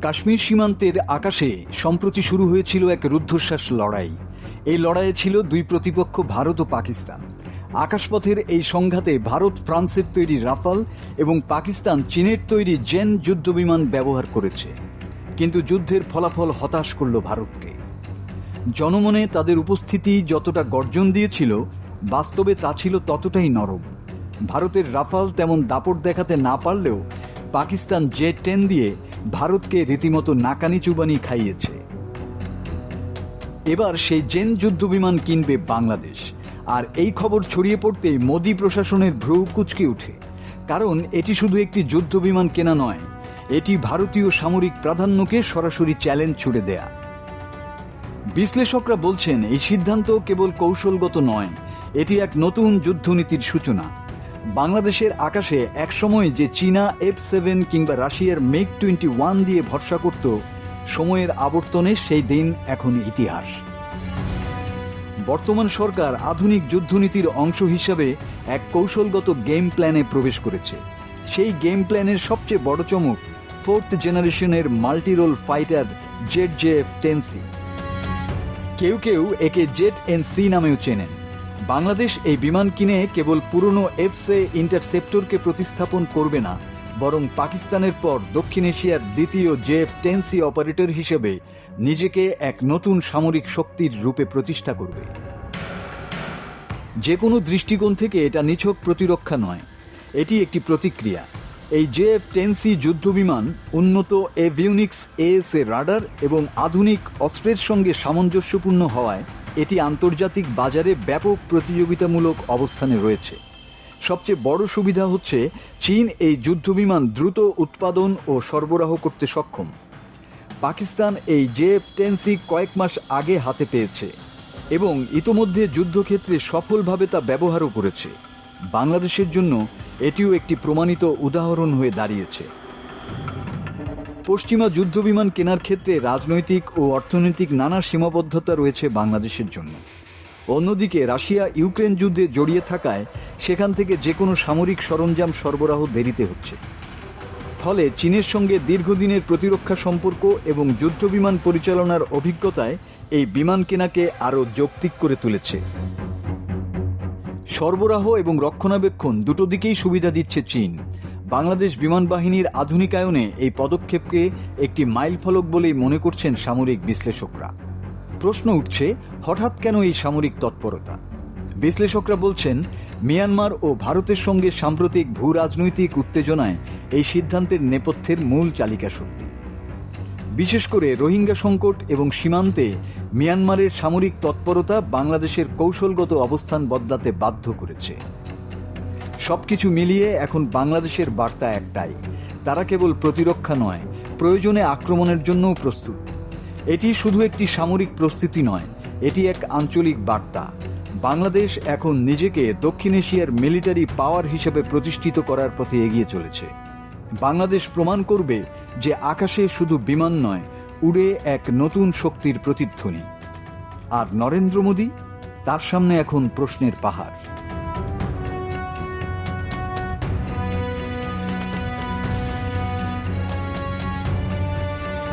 কাশ্মীর সীমান্তের আকাশে সম্প্রতি শুরু হয়েছিল এক রুদ্ধশ্বাস লড়াই। এই লড়াইয়ে ছিল দুই প্রতিপক্ষ ভারত ও পাকিস্তান। আকাশপথের এই সংঘাতে ভারত ফ্রান্সের তৈরি রাফাল এবং পাকিস্তান চীনের তৈরি জেন যুদ্ধবিমান ব্যবহার করেছে। কিন্তু যুদ্ধের ফলাফল হতাশ করল ভারতকে। জনমনে তাদের উপস্থিতি যতটা গর্জন দিয়েছিল, বাস্তবে তা ছিল ততটাই নরম। ভারতের রাফাল তেমন দাপট দেখাতে না পারলেও পাকিস্তান জে-10 দিয়ে ভারতকে রীতিমতো নাকানি চুবানি খাইয়েছে। এবার সেই জেন যুদ্ধবিমান কিনবে বাংলাদেশ। আর এই খবর ছড়িয়ে পড়তেই মোদী প্রশাসনের ভ্রু কুঁচকে ওঠে। কারণ এটি শুধু একটি যুদ্ধবিমান কেনা নয়, এটি ভারতীয় সামরিক প্রাধান্যকে সরাসরি চ্যালেঞ্জ ছুড়ে দেয়া। বিশ্লেষকরা বলছেন এই সিদ্ধান্ত কেবল কৌশলগত নয়, এটি এক নতুন যুদ্ধনীতির সূচনা। বাংলাদেশের আকাশে একসময় যে চীনা F-7 কিংবা রাশিয়ার MiG-21 দিয়ে ভরসা করত, সময়ের আবর্তনে সেই দিন এখন ইতিহাস। বর্তমান সরকার আধুনিক যুদ্ধনীতির অংশ হিসাবে এক কৌশলগত গেম প্ল্যানে প্রবেশ করেছে। সেই গেম প্ল্যানের সবচেয়ে বড় চমক 4th জেনারেশনের মাল্টিরোল ফাইটার ZJF-10C। কেউ কেউ একে ZNC নামেও চেনেন। বাংলাদেশ এই বিমান কিনে কেবল পুরনো এফসে ইন্টারসেপ্টরকে প্রতিস্থাপন করবে না, বরং পাকিস্তানের পর দক্ষিণ এশিয়ার দ্বিতীয় JF-10C অপারেটর হিসেবে নিজেকে এক নতুন সামরিক শক্তির রূপে প্রতিষ্ঠা করবে। যে কোনো দৃষ্টিকোণ থেকে এটা নিছক প্রতিরক্ষা নয়, এটি একটি প্রতিক্রিয়া। এই JF-10C যুদ্ধবিমান উন্নত এভিওনিক্স AESA রাডার এবং আধুনিক অস্ত্রের সঙ্গে সামঞ্জস্যপূর্ণ হওয়ায় এটি আন্তর্জাতিক বাজারে ব্যাপক প্রতিযোগিতামূলক অবস্থানে রয়েছে। সবচেয়ে বড় সুবিধা হচ্ছে চীন এই যুদ্ধবিমান দ্রুত উৎপাদন ও সরবরাহ করতে সক্ষম। পাকিস্তান এই JF-10C কয়েক মাস আগে হাতে পেয়েছে এবং ইতোমধ্যে যুদ্ধক্ষেত্রে সফলভাবে তা ব্যবহারও করেছে। বাংলাদেশের জন্য এটিও একটি প্রমাণিত উদাহরণ হয়ে দাঁড়িয়েছে। পশ্চিমা যুদ্ধবিমান কেনার ক্ষেত্রে রাজনৈতিক ও অর্থনৈতিক নানা সীমাবদ্ধতা রয়েছে বাংলাদেশের জন্য। অন্যদিকে রাশিয়া ইউক্রেন যুদ্ধে জড়িয়ে থাকায় সেখান থেকে যে কোনো সামরিক সরঞ্জাম সরবরাহ দেরিতে হচ্ছে। ফলে চীনের সঙ্গে দীর্ঘদিনের প্রতিরক্ষা সম্পর্ক এবং যুদ্ধবিমান পরিচালনার অভিজ্ঞতায় এই বিমান কেনাকে আরও যৌক্তিক করে তুলেছে। সরবরাহ এবং রক্ষণাবেক্ষণ দুটো দিকেই সুবিধা দিচ্ছে চীন। বাংলাদেশ বিমান বাহিনীর আধুনিকায়নে এই পদক্ষেপকে একটি মাইলফলক বলেই মনে করছেন সামরিক বিশ্লেষকরা। প্রশ্ন উঠছে, হঠাৎ কেন এই সামরিক তৎপরতা? বিশ্লেষকরা বলছেন, মিয়ানমার ও ভারতের সঙ্গে সাম্প্রতিক ভূ রাজনৈতিক উত্তেজনায় এই সিদ্ধান্তের নেপথ্যের মূল চালিকা শক্তি। বিশেষ করে রোহিঙ্গা সংকট এবং সীমান্তে মিয়ানমারের সামরিক তৎপরতা বাংলাদেশের কৌশলগত অবস্থান বদলাতে বাধ্য করেছে। সবকিছু মিলিয়ে এখন বাংলাদেশের বার্তা একটাই, তারা কেবল প্রতিরক্ষা নয়, প্রয়োজনে আক্রমণের জন্যও প্রস্তুত। এটি শুধু একটি সামরিক প্রস্তুতি নয়, এটি এক আঞ্চলিক বার্তা। বাংলাদেশ এখন নিজেকে দক্ষিণ এশিয়ার মিলিটারি পাওয়ার হিসেবে প্রতিষ্ঠিত করার পথে এগিয়ে চলেছে। বাংলাদেশ প্রমাণ করবে যে আকাশে শুধু বিমান নয়, উড়ে এক নতুন শক্তির প্রতিধ্বনি। আর নরেন্দ্র মোদী, তার সামনে এখন প্রশ্নের পাহাড়।